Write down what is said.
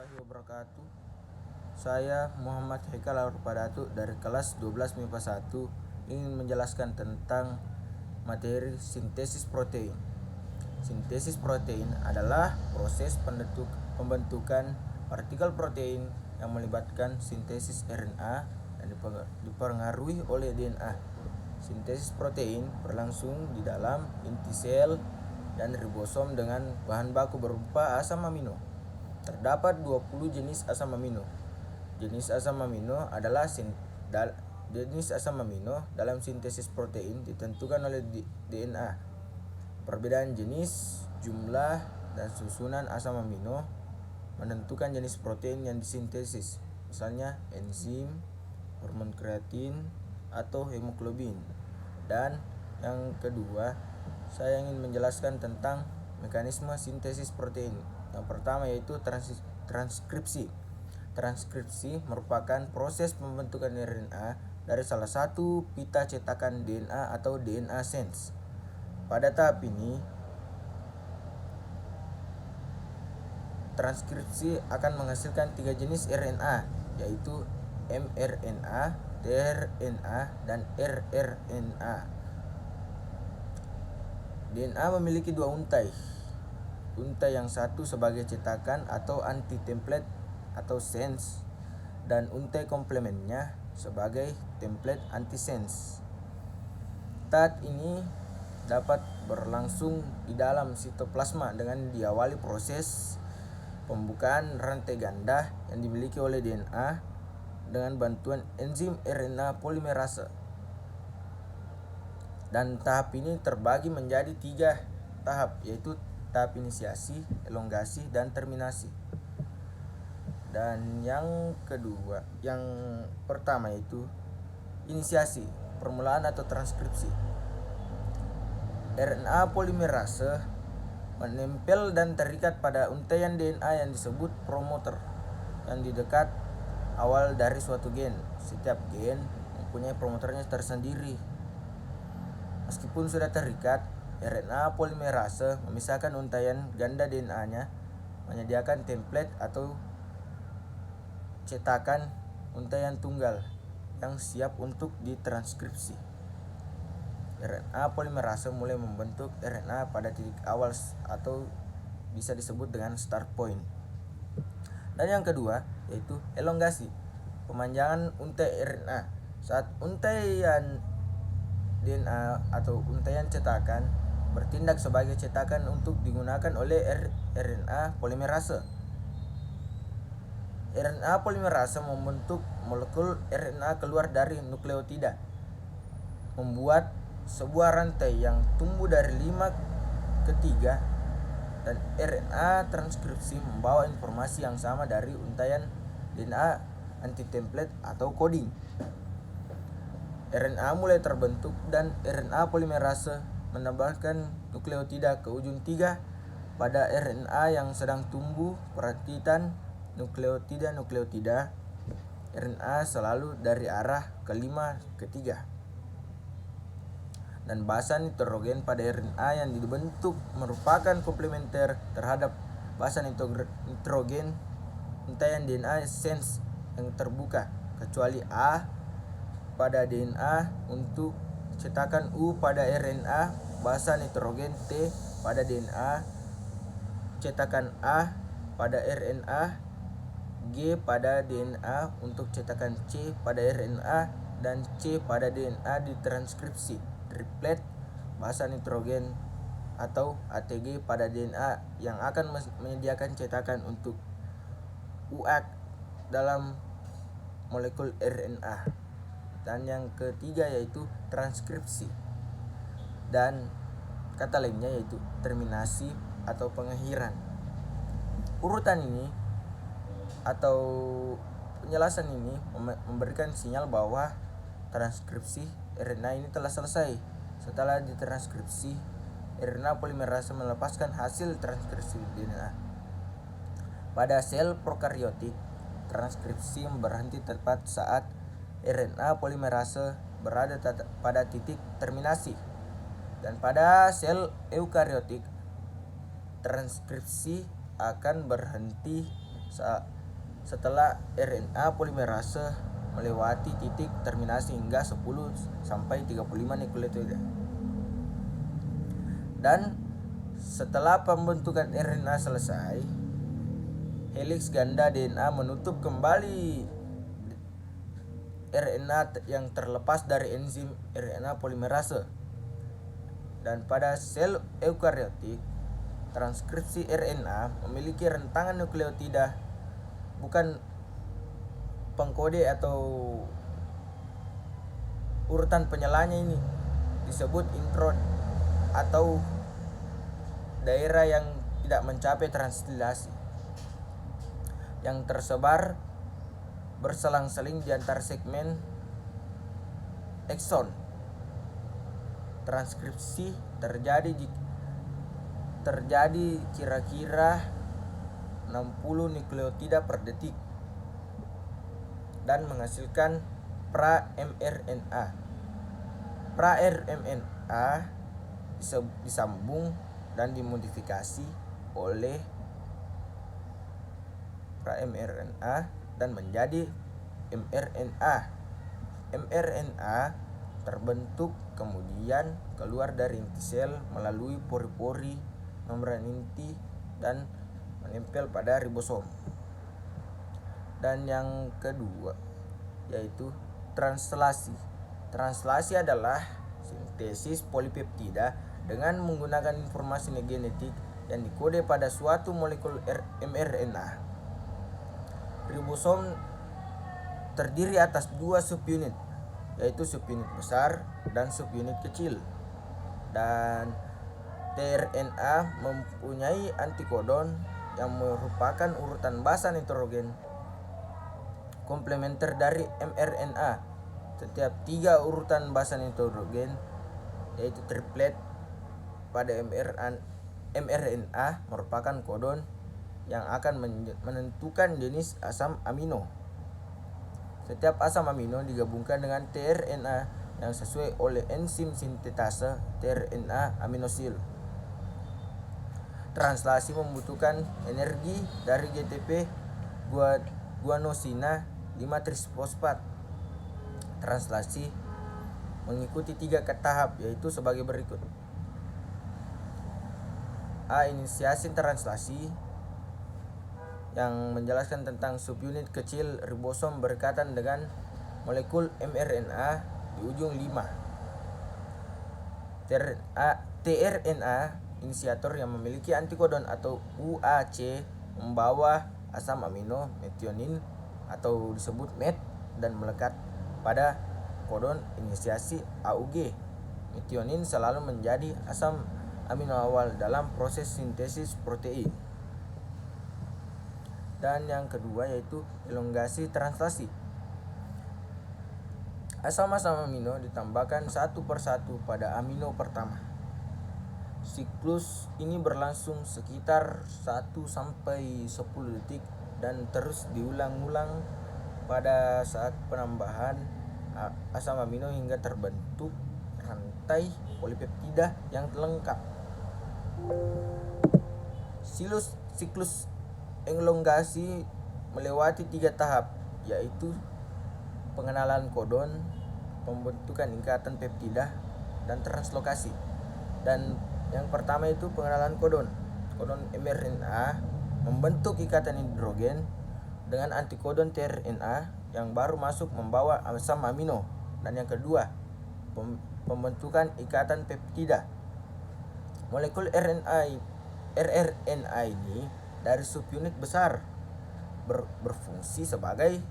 warahmatullahi wabarakatuh. Saya Muhammad Haikal Aurpadatu dari kelas 12 MIPA 1 ingin menjelaskan tentang materi sintesis protein. Sintesis protein adalah proses pembentukan partikel protein yang melibatkan sintesis RNA dan dipengaruhi oleh DNA. Sintesis protein berlangsung di dalam inti sel dan ribosom dengan bahan baku berupa asam amino. Terdapat 20 jenis asam amino. Jenis asam amino adalah jenis asam amino dalam sintesis protein ditentukan oleh DNA. Perbedaan jenis, jumlah, dan susunan asam amino menentukan jenis protein yang disintesis, misalnya enzim, hormon kreatin, atau hemoglobin. Dan yang kedua, saya ingin menjelaskan tentang mekanisme sintesis protein. Yang pertama yaitu transkripsi. Transkripsi merupakan proses pembentukan RNA dari salah satu pita cetakan DNA atau DNA sense. Pada tahap ini, transkripsi akan menghasilkan 3 jenis RNA, yaitu mRNA, tRNA, dan rRNA. DNA memiliki 2 untai. Untai yang satu sebagai cetakan atau anti-template atau sense, dan untai komplementnya sebagai template antisense. Tahap ini dapat berlangsung di dalam sitoplasma dengan diawali proses pembukaan rantai ganda yang dimiliki oleh DNA dengan bantuan enzim RNA polimerase. Dan tahap ini terbagi menjadi 3 tahap, yaitu tahap inisiasi, elongasi, dan terminasi. Dan yang pertama yaitu inisiasi, permulaan atau transkripsi. RNA polimerase menempel dan terikat pada untaian DNA yang disebut promoter yang di dekat awal dari suatu gen. Setiap gen mempunyai promoternya tersendiri. Meskipun sudah terikat, RNA polimerase memisahkan untaian ganda DNA-nya, menyediakan template atau cetakan untaian tunggal yang siap untuk ditranskripsi. RNA polimerase mulai membentuk RNA pada titik awal atau bisa disebut dengan start point. Dan yang kedua yaitu elongasi, pemanjangan untai RNA. Saat untaian DNA atau untaian cetakan bertindak sebagai cetakan untuk digunakan oleh RNA polimerase. RNA polimerase membentuk molekul RNA keluar dari nukleotida, membuat sebuah rantai yang tumbuh dari 5 ke 3, dan RNA transkripsi membawa informasi yang sama dari untaian DNA anti-template atau coding. RNA mulai terbentuk dan RNA polimerase menambahkan nukleotida ke ujung 3 pada RNA yang sedang tumbuh. Perhatikan nukleotida RNA selalu dari arah ke-5 ke 3. Dan basa nitrogen pada RNA yang dibentuk merupakan komplementer terhadap basa nitrogen untaian DNA sense yang terbuka, kecuali A pada DNA untuk cetakan U pada RNA basa nitrogen T pada DNA cetakan A pada RNA, G pada DNA untuk cetakan C pada RNA, dan C pada DNA ditranskripsi triplet basa nitrogen atau ATG pada DNA yang akan menyediakan cetakan untuk UAG dalam molekul RNA. Dan yang ketiga yaitu transkripsi, dan kata lainnya yaitu terminasi atau pengakhiran. Urutan ini atau penjelasan ini memberikan sinyal bahwa transkripsi RNA ini telah selesai. Setelah ditranskripsi, RNA polimerase melepaskan hasil transkripsi DNA. Pada sel prokariotik, transkripsi berhenti tepat saat RNA polimerase berada pada titik terminasi. Dan pada sel eukariotik, transkripsi akan berhenti setelah RNA polimerase melewati titik terminasi hingga 10 sampai 35 nukleotida. Dan setelah pembentukan RNA selesai, heliks ganda DNA menutup kembali RNA yang terlepas dari enzim RNA polimerase. Dan pada sel eukariotik, transkripsi RNA memiliki rentangan nukleotida, bukan pengkode atau urutan penyalanya ini disebut intron atau daerah yang tidak mencapai translasi, yang tersebar berselang-seling di antar segmen ekson. Transkripsi terjadi kira-kira 60 nukleotida per detik dan menghasilkan pra-mRNA. Pra-mRNA disambung dan dimodifikasi oleh pra-mRNA dan menjadi mRNA. mRNA terbentuk kemudian keluar dari inti sel melalui pori-pori membran inti dan menempel pada ribosom. Dan yang kedua yaitu translasi. Translasi adalah sintesis polipeptida dengan menggunakan informasi genetik yang dikode pada suatu molekul mRNA. Ribosom terdiri atas 2 subunit, yaitu subunit besar dan subunit kecil. Dan tRNA mempunyai antikodon yang merupakan urutan basa nitrogen komplementer dari mRNA. Setiap 3 urutan basa nitrogen, yaitu triplet pada mRNA, merupakan kodon yang akan menentukan jenis asam amino. Setiap asam amino digabungkan dengan tRNA yang sesuai oleh enzim sintetase tRNA aminosil. Translasi membutuhkan energi dari GTP guanosina 5-trisfosfat. Translasi mengikuti 3 tahap, yaitu sebagai berikut. A. Inisiasi translasi yang menjelaskan tentang subunit kecil ribosom berkaitan dengan molekul mRNA di ujung 5. tRNA inisiator yang memiliki antikodon atau UAC membawa asam amino metionin atau disebut MET dan melekat pada kodon inisiasi AUG. Metionin selalu menjadi asam amino awal dalam proses sintesis protein. Dan yang kedua yaitu elongasi translasi. Asam-asam amino ditambahkan satu persatu pada amino pertama. Siklus ini berlangsung sekitar 1-10 detik dan terus diulang-ulang pada saat penambahan asam amino hingga terbentuk rantai polipeptida yang lengkap. Siklus elongasi melewati 3 tahap, yaitu pengenalan kodon, pembentukan ikatan peptida, dan translokasi. Dan yang pertama itu pengenalan kodon mRNA membentuk ikatan hidrogen dengan antikodon tRNA yang baru masuk membawa asam amino. Dan yang kedua, pembentukan ikatan peptida. Molekul rRNA ini dari subunit besar berfungsi sebagai